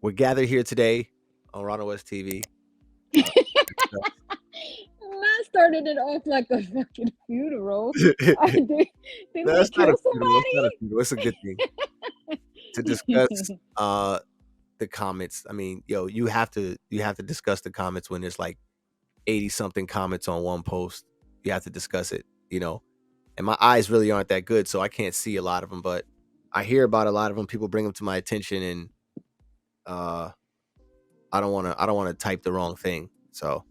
We're gathered here today on Ronald West TV. Not started it off like a fucking funeral. Didn't No, we it's not a kill funeral. It's not a somebody? funeral. It's a good thing to discuss the comments. I mean, yo, you have to discuss the comments when there's like 80 something comments on one post. You have to discuss it, And my eyes really aren't that good, so I can't see a lot of them, but I hear about a lot of them. People bring them to my attention, and uh I don't want to type the wrong thing. So,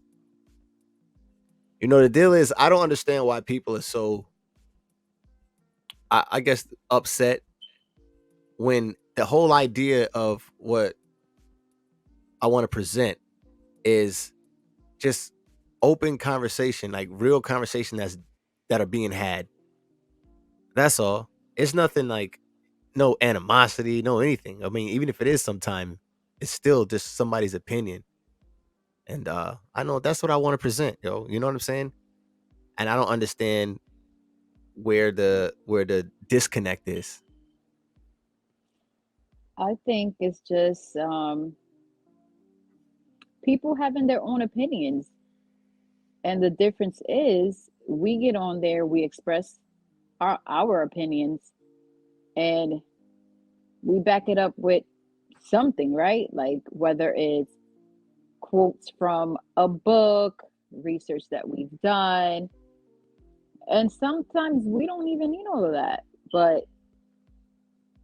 the deal is I don't understand why people are so I guess upset when the whole idea of what I want to present is just open conversation, like real conversation that are being had. That's all. It's nothing like no animosity, no anything. I mean, even if it is sometime, it's still just somebody's opinion. And I know that's what I want to present, yo. You know what I'm saying? And I don't understand where the disconnect is. I think it's just people having their own opinions. And the difference is we get on there, we express our opinions, and we back it up with something, right? Like whether it's quotes from a book, research that we've done. And sometimes we don't even need all of that. But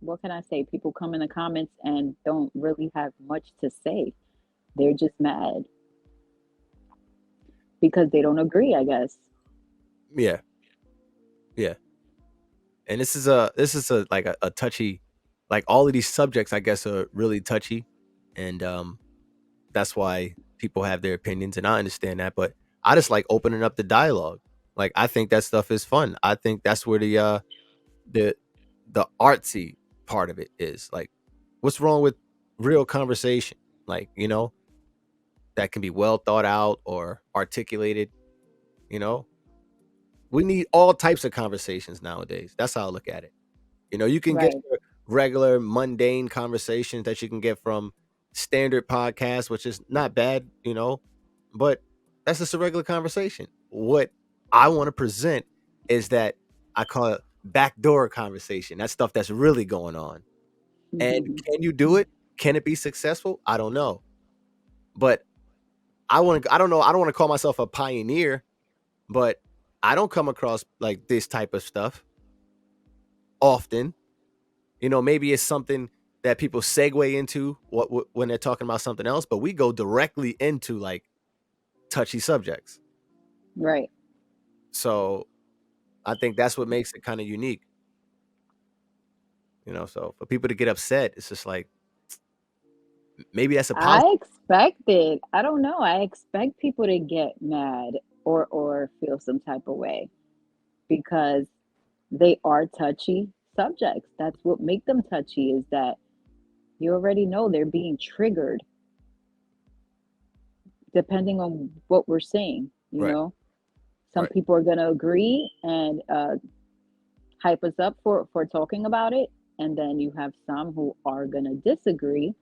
what can I say? People come in the comments and don't really have much to say. They're just mad because they don't agree, I guess. Yeah, yeah. And this is a like a touchy, like all of these subjects I guess are really touchy, and that's why people have their opinions, and I understand that. But I just like opening up the dialogue. Like I think that stuff is fun. I think that's where the the artsy part of it is. Like, what's wrong with real conversation? Like, that can be well thought out or articulated. You know, we need all types of conversations nowadays. That's how I look at it. You can get Right. your regular mundane conversations that you can get from standard podcasts, which is not bad, but that's just a regular conversation. What I want to present is that I call it backdoor conversation. That's stuff that's really going on. And can you do it? Can it be successful? I don't know. But I don't know, I don't want to call myself a pioneer, but I don't come across like this type of stuff often. Maybe it's something that people segue into when they're talking about something else, but we go directly into like touchy subjects. Right. So I think that's what makes it kind of unique. So for people to get upset, it's just like maybe that's a positive. I expect it. I don't know. I expect people to get mad or feel some type of way because they are touchy subjects. That's what make them touchy is that you already know they're being triggered depending on what we're saying, you Right, know. Some right, people are going to agree and hype us up for talking about it, and then you have some who are going to disagree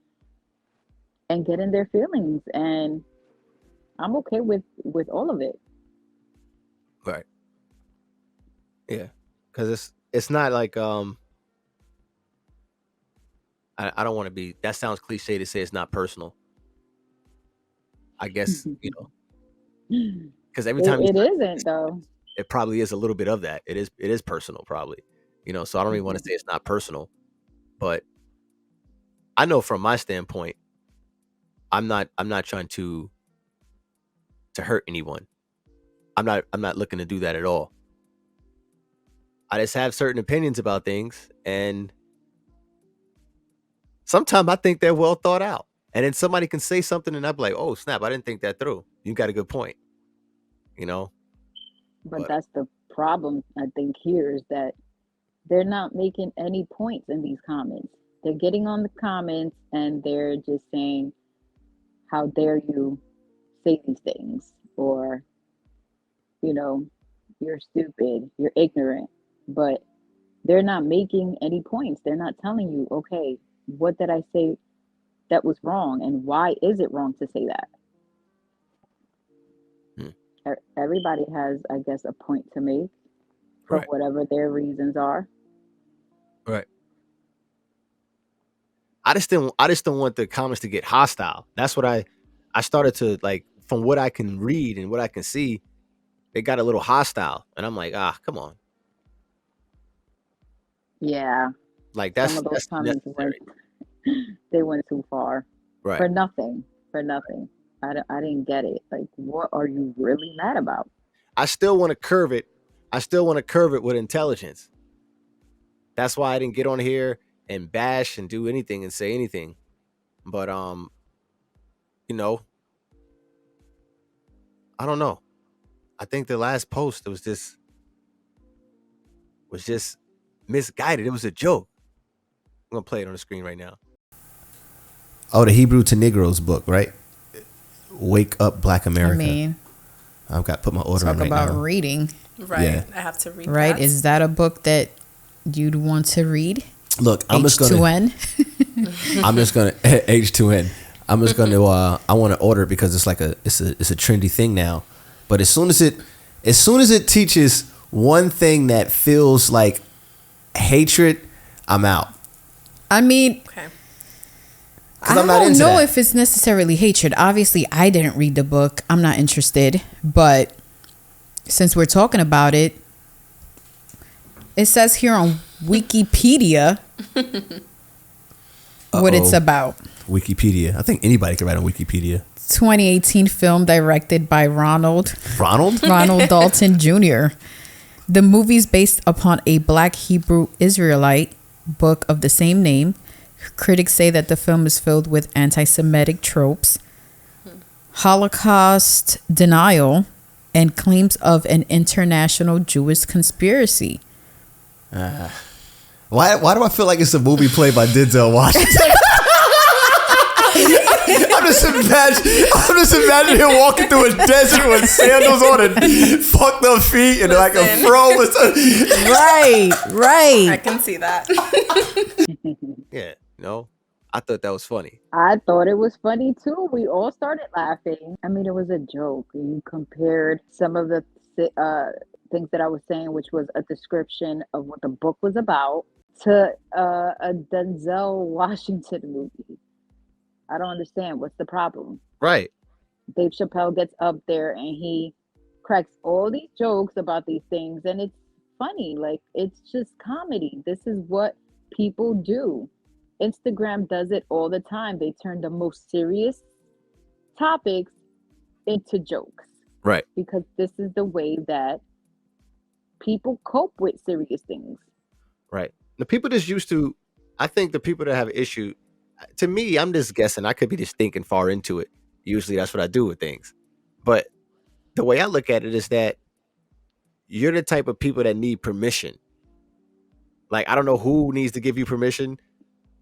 and get in their feelings, and I'm okay with all of it. right. Yeah, because it's not like I don't want to be. That sounds cliche to say it's not personal. I guess because every time you It start, isn't though. it probably is a little bit of that. It is personal, probably. So I don't even want to Mhm. say it's not personal, but I know from my standpoint, I'm not trying to hurt anyone. I'm not looking to do that at all. I just have certain opinions about things, and sometimes I think they're well thought out. And then somebody can say something, and I'm like, "Oh snap! I didn't think that through. You got a good point." You know, But but that's the problem I think here is that they're not making any points in these comments. They're getting on the comments and they're just saying, "How dare you say these things?" or you know, "You're stupid, you're ignorant." But they're not making any points. They're not telling you, "Okay, what did I say that was wrong, and why is it wrong to say that? Everybody has, I guess, a point to make for Right. whatever their reasons are. Right. I just don't want the comments to get hostile. That's what I started to like, from what I can read and what I can see, they got a little hostile. And I'm like, come on. Yeah, Like some of those that's comments necessary. they went too far Right. for nothing. For nothing. I didn't get it. Like, what are you really mad about? I still want to curve it. I still want to curve it with intelligence. That's why I didn't get on here and bash and do anything and say anything. But you know, I don't know. I think the last post was just misguided. It was a joke. I'm gonna play it on the screen right now. Oh, the Hebrew to Negroes book, right? Wake Up Black America. I mean, I've got to put my order talk in right about now. reading, Right. Yeah. I have to read right? that. Is that a book that you'd want to read? Look, I'm just gonna H2N. H2N. I'm just gonna I want to order it because it's like it's a trendy thing now. But as soon as it teaches one thing that feels like hatred, I'm out. I mean, Okay. I I'm not don't into know that. if it's necessarily hatred. Obviously, I didn't read the book. I'm not interested. But since we're talking about it, it says here on Wikipedia what it's about. Wikipedia. I think anybody can write on Wikipedia. 2018 film directed by Ronald Ronald? Dalton Jr. The movie's based upon a Black Hebrew Israelite book of the same name. Critics say that the film is filled with anti-Semitic tropes, Holocaust denial, and claims of an international Jewish conspiracy. Why do I feel like it's a movie played by Denzel Washington? I'm just imagining him walking through a desert with sandals on and fucked up feet and like a Listen. fro. With Right. I can see that. Yeah, I thought that was funny. I thought it was funny too. We all started laughing. I mean, it was a joke. You compared some of the things that I was saying, which was a description of what the book was about, to a Denzel Washington movie. I don't understand. What's the problem? Right. Dave Chappelle gets up there and he cracks all these jokes about these things, and it's funny. Like, it's just comedy. This is what people do. Instagram does it all the time. They turn the most serious topics into jokes. Right. Because this is the way that people cope with serious things. Right. The people just used to, I think the people that have an issue, to me, I'm just guessing. I could be just thinking far into it. Usually that's what I do with things. But the way I look at it is that you're the type of people that need permission. Like, I don't know who needs to give you permission.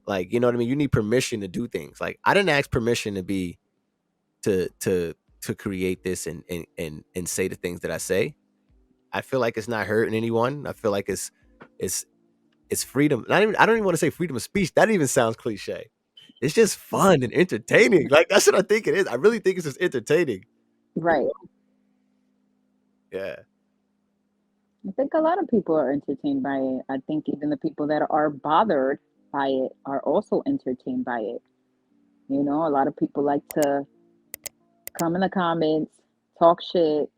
Like, you know what I mean? You need permission to do things. Like, I didn't ask permission to create this and say the things that I say. I feel like it's not hurting anyone. I feel like it's freedom. I don't even want to say freedom of speech. That even sounds cliche. It's just fun and entertaining. Like, that's what I think it is. I really think it's just entertaining. Right. Yeah. I think a lot of people are entertained by it. I think even the people that are bothered by it are also entertained by it. You know, a lot of people like to come in the comments, talk shit,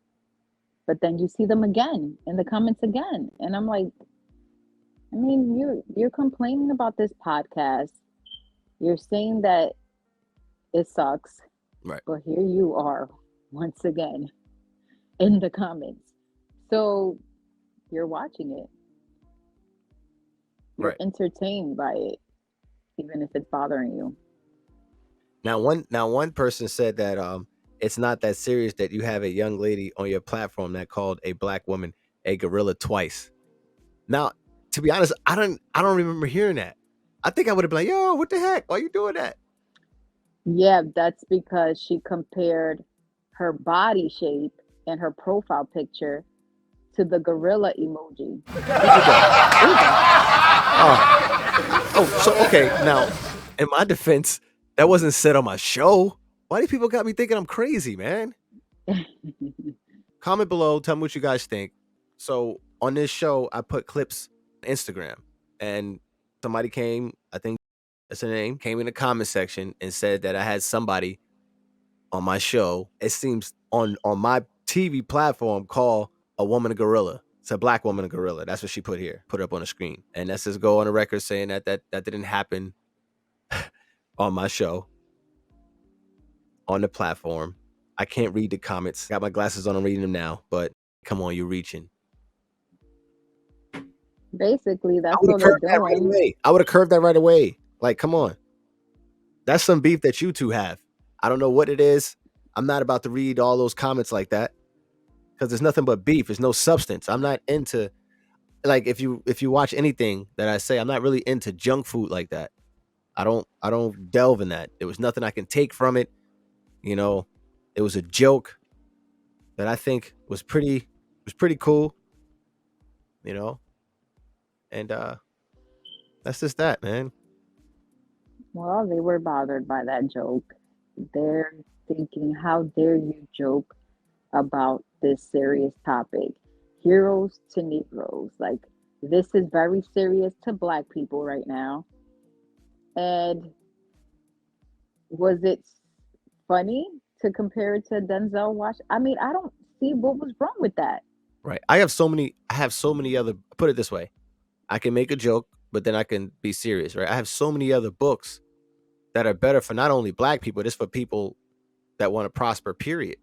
but then you see them again in the comments again. And I'm like, I mean, you're complaining about this podcast. You're saying that it sucks. Right. But here you are once again in the comments. So you're watching it. You're Right. entertained by it, even if it's bothering you. Now one person said that it's not that serious that you have a young lady on your platform that called a black woman a gorilla twice. Now, to be honest, I don't remember hearing that. I think I would have been like, yo, what the heck? Why are you doing that? Yeah, that's because she compared her body shape and her profile picture to the gorilla emoji. Oh, so okay. Now, in my defense, That wasn't said on my show. Why do people got me thinking I'm crazy, man? Comment below. Tell me what you guys think. So on this show, I put clips on Instagram, and somebody came, I think that's her name, came in the comment section and said that I had somebody on my show. It seems on my TV platform call a woman a gorilla. It's a black woman a gorilla. That's what she put here, put up on the screen. And let's just go on the record saying that didn't happen on my show, on the platform. I can't read the comments. Got my glasses on, I'm reading them now, but come on, you're reaching. Basically, I that's would all have they're curved that right doing. away. I would have curved that right away. Like, come on. That's some beef that you two have. I don't know what it is. I'm not about to read all those comments like that because there's nothing but beef. There's no substance. I'm not into, like, if you watch anything that I say, I'm not really into junk food like that. I don't delve in that. There was nothing I can take from it. You know, it was a joke that I think was pretty cool, you know. And that's just that, man. Well, they were bothered by that joke. They're thinking, how dare you joke about this serious topic? Heroes to Negroes. Like, this is very serious to Black people right now. And was it funny to compare it to Denzel Washington? I mean, I don't see what was wrong with that. Right. I have so many other, put it this way. I can make a joke, but then I can be serious, right? I have so many other books that are better for not only Black people, just for people that want to prosper, period.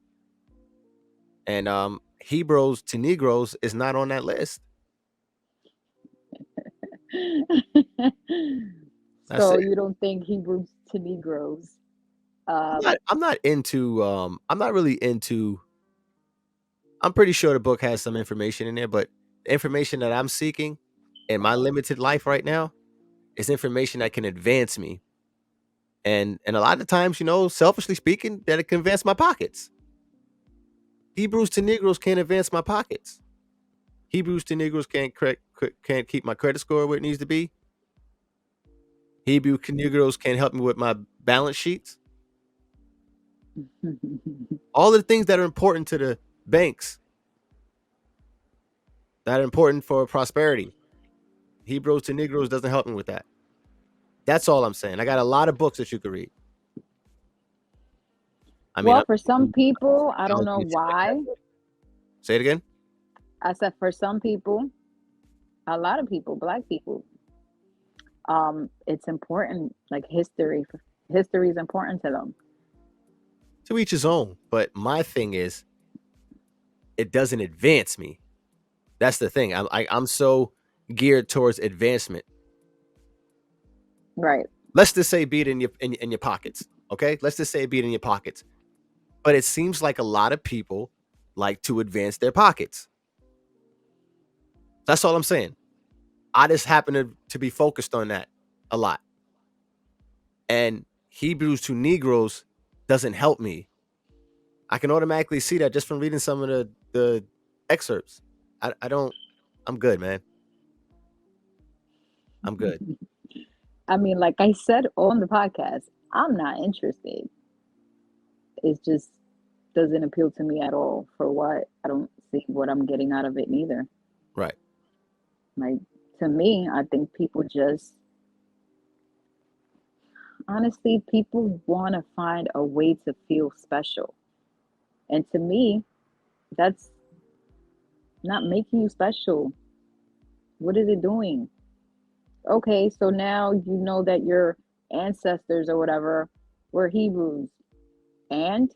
And Hebrews to Negroes is not on that list. So you don't think Hebrews to Negroes? I'm not into. I'm not really into. I'm pretty sure the book has some information in there, but the information that I'm seeking in my limited life right now is information that can advance me. And a lot of times, you know, selfishly speaking, that it can advance my pockets. Hebrews to Negroes can't advance my pockets. Hebrews to Negroes can't keep my credit score where it needs to be. Hebrew Negroes can't help me with my balance sheets. All the things that are important to the banks, that are important for prosperity. Hebrews to Negroes doesn't help me with that. That's all I'm saying. I got a lot of books that you could read. I mean, well, for some people, I don't know why. Say it again. I said for some people, a lot of people, Black people, it's important. Like history is important to them. To each his own. But my thing is, it doesn't advance me. That's the thing. I'm so geared towards advancement. Right. Let's just say be it in your pockets. Okay. Let's just say be it in your pockets. But it seems like a lot of people like to advance their pockets. That's all I'm saying. I just happen to be focused on that a lot. And Hebrews to Negroes doesn't help me. I can automatically see that just from reading some of the excerpts. I'm good, man. I'm good. I mean, like I said on the podcast, I'm not interested. It just doesn't appeal to me at all. For what? I don't see what I'm getting out of it neither. Right. Like, to me, I think people just, honestly, people want to find a way to feel special. And to me, that's not making you special. What is it doing? Okay, so now you know that your ancestors or whatever were Hebrews. And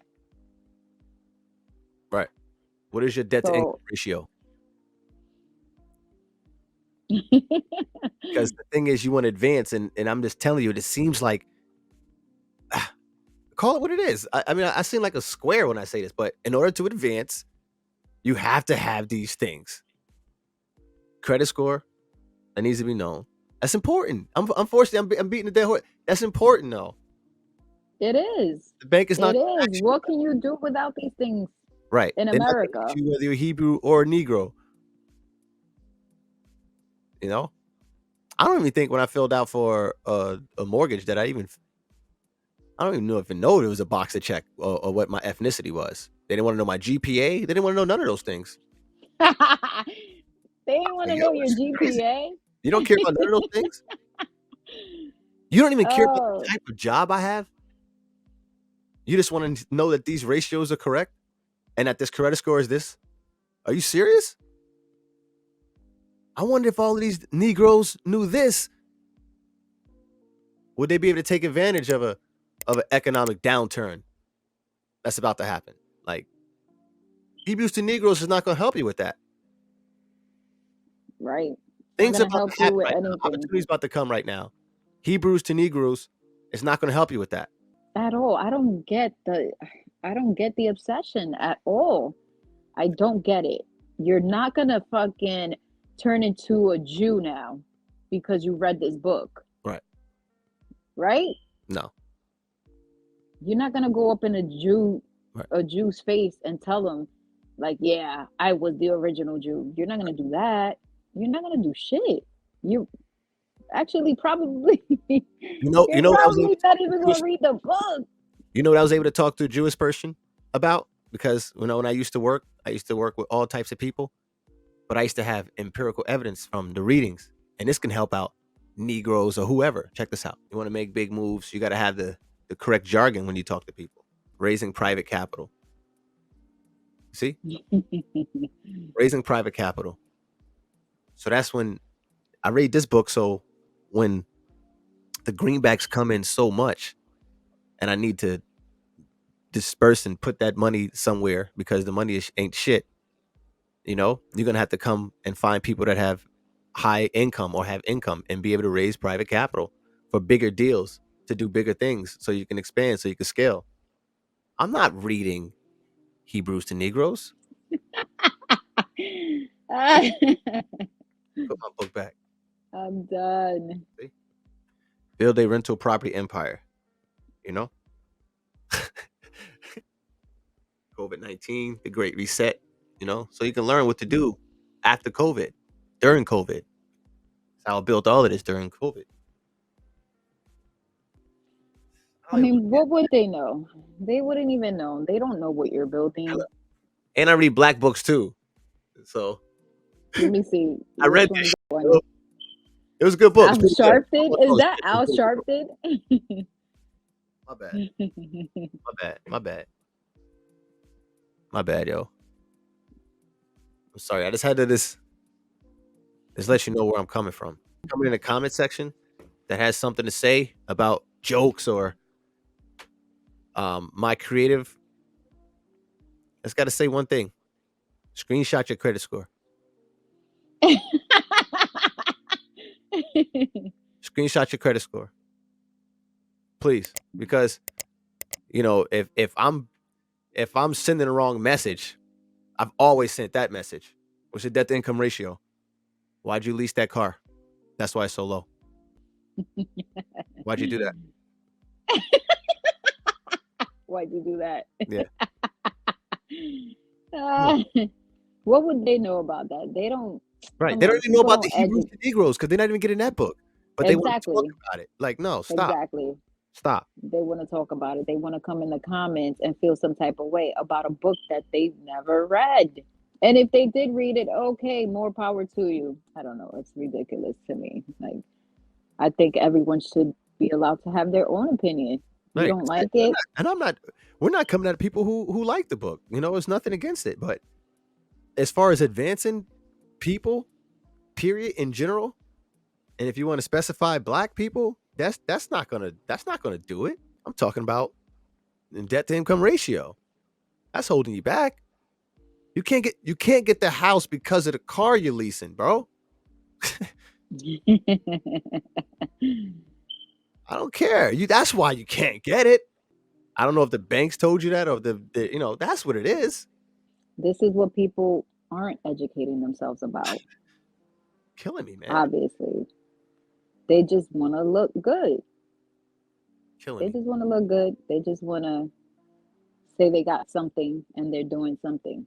Right. What is your debt to income so ratio? Because the thing is, you want to advance, and I'm just telling you, it seems like, call it what it is. I mean, I seem like a square when I say this, but in order to advance, you have to have these things. Credit score, that needs to be known. That's important. Unfortunately, I'm beating the dead horse. That's important, though. it is. The bank is not. It is. What can you do without these things Right. in They're not gonna America? get you whether you're Hebrew or Negro. You know, I don't even think when I filled out for a mortgage that I even I don't even know there was a box to check or what my ethnicity was. They didn't want to know my GPA. They didn't want to know none of those things. They didn't want Like, to yo, know your this is crazy. GPA. You don't care about none of those things? You don't even care about the Oh, type of job I have? You just want to know that these ratios are correct and that this credit score is this? Are you serious? I wonder if all of these Negroes knew this. Would they be able to take advantage of an economic downturn that's about to happen? Like, Hebrews to Negroes is not going to help you with that. right. Not Things gonna about help to you happen with right now. anything Opportunities about to come right now. Hebrews to Negroes is not going to help you with that. at all. I don't get the obsession at all. I don't get it. You're not gonna fucking turn into a Jew now because you read this book, Right. right? No. You're not gonna go up in Right. a Jew's face and tell them, like, yeah, I was the original Jew. You're not gonna do that. You're not gonna do shit. You actually probably You know you're what I was able probably to not talk to even Jewish, gonna read the book. you know what I was able to talk to a Jewish person about? Because when I used to work with all types of people, but I used to have empirical evidence from the readings, and this can help out Negroes or whoever. Check this out. You want to make big moves, you got to have the correct jargon when you talk to people. Raising private capital. See? Raising private capital. So that's when I read this book. So when the greenbacks come in so much and I need to disperse and put that money somewhere because the money ain't shit, you're going to have to come and find people that have high income or have income and be able to raise private capital for bigger deals to do bigger things so you can expand, so you can scale. I'm not reading Hebrews to Negroes. Put my book back. I'm done. See? Build a rental property empire. COVID-19, the Great Reset, so you can learn what to do after COVID, during COVID. That's how I built all of this during COVID. I mean, what would they know? They wouldn't even know. They don't know what you're building. And I read black books too. So Let me see. I read Which this. one? It was a good book. Al Sharpton? Is that Al Sharpton? My bad. My bad, yo. I'm sorry. I just had to just let you know where I'm coming from. Coming in the comment section that has something to say about jokes or my creative. It's got to say one thing. Screenshot your credit score. Screenshot your credit score, please, because if I'm sending the wrong message, I've always sent that message. What's your debt to income ratio? Why'd you lease that car? That's why it's so low. Why'd you do that? Why'd you do that? Yeah. What would they know about that? They don't. Right. They don't even know about the Hebrews to Negroes because they're not even getting that book. But they want to talk about it. Like, no, stop. Exactly. Stop. They want to talk about it. They want to come in the comments and feel some type of way about a book that they've never read. And if they did read it, okay, more power to you. I don't know. It's ridiculous to me. Like, I think everyone should be allowed to have their own opinion. You don't like it? We're not coming at people who like the book. There's nothing against it. But as far as advancing people, period, in general, and if you want to specify black people, that's not gonna do it. I'm talking about debt to income ratio. That's holding you back. You can't get the house because of the car you're leasing, bro. I don't care. That's why you can't get it. I don't know if the banks told you that or that's what it is. This is what people aren't educating themselves about. Killing me, man. Obviously. They just want to look good. They just want to look good. They just want to say they got something and they're doing something.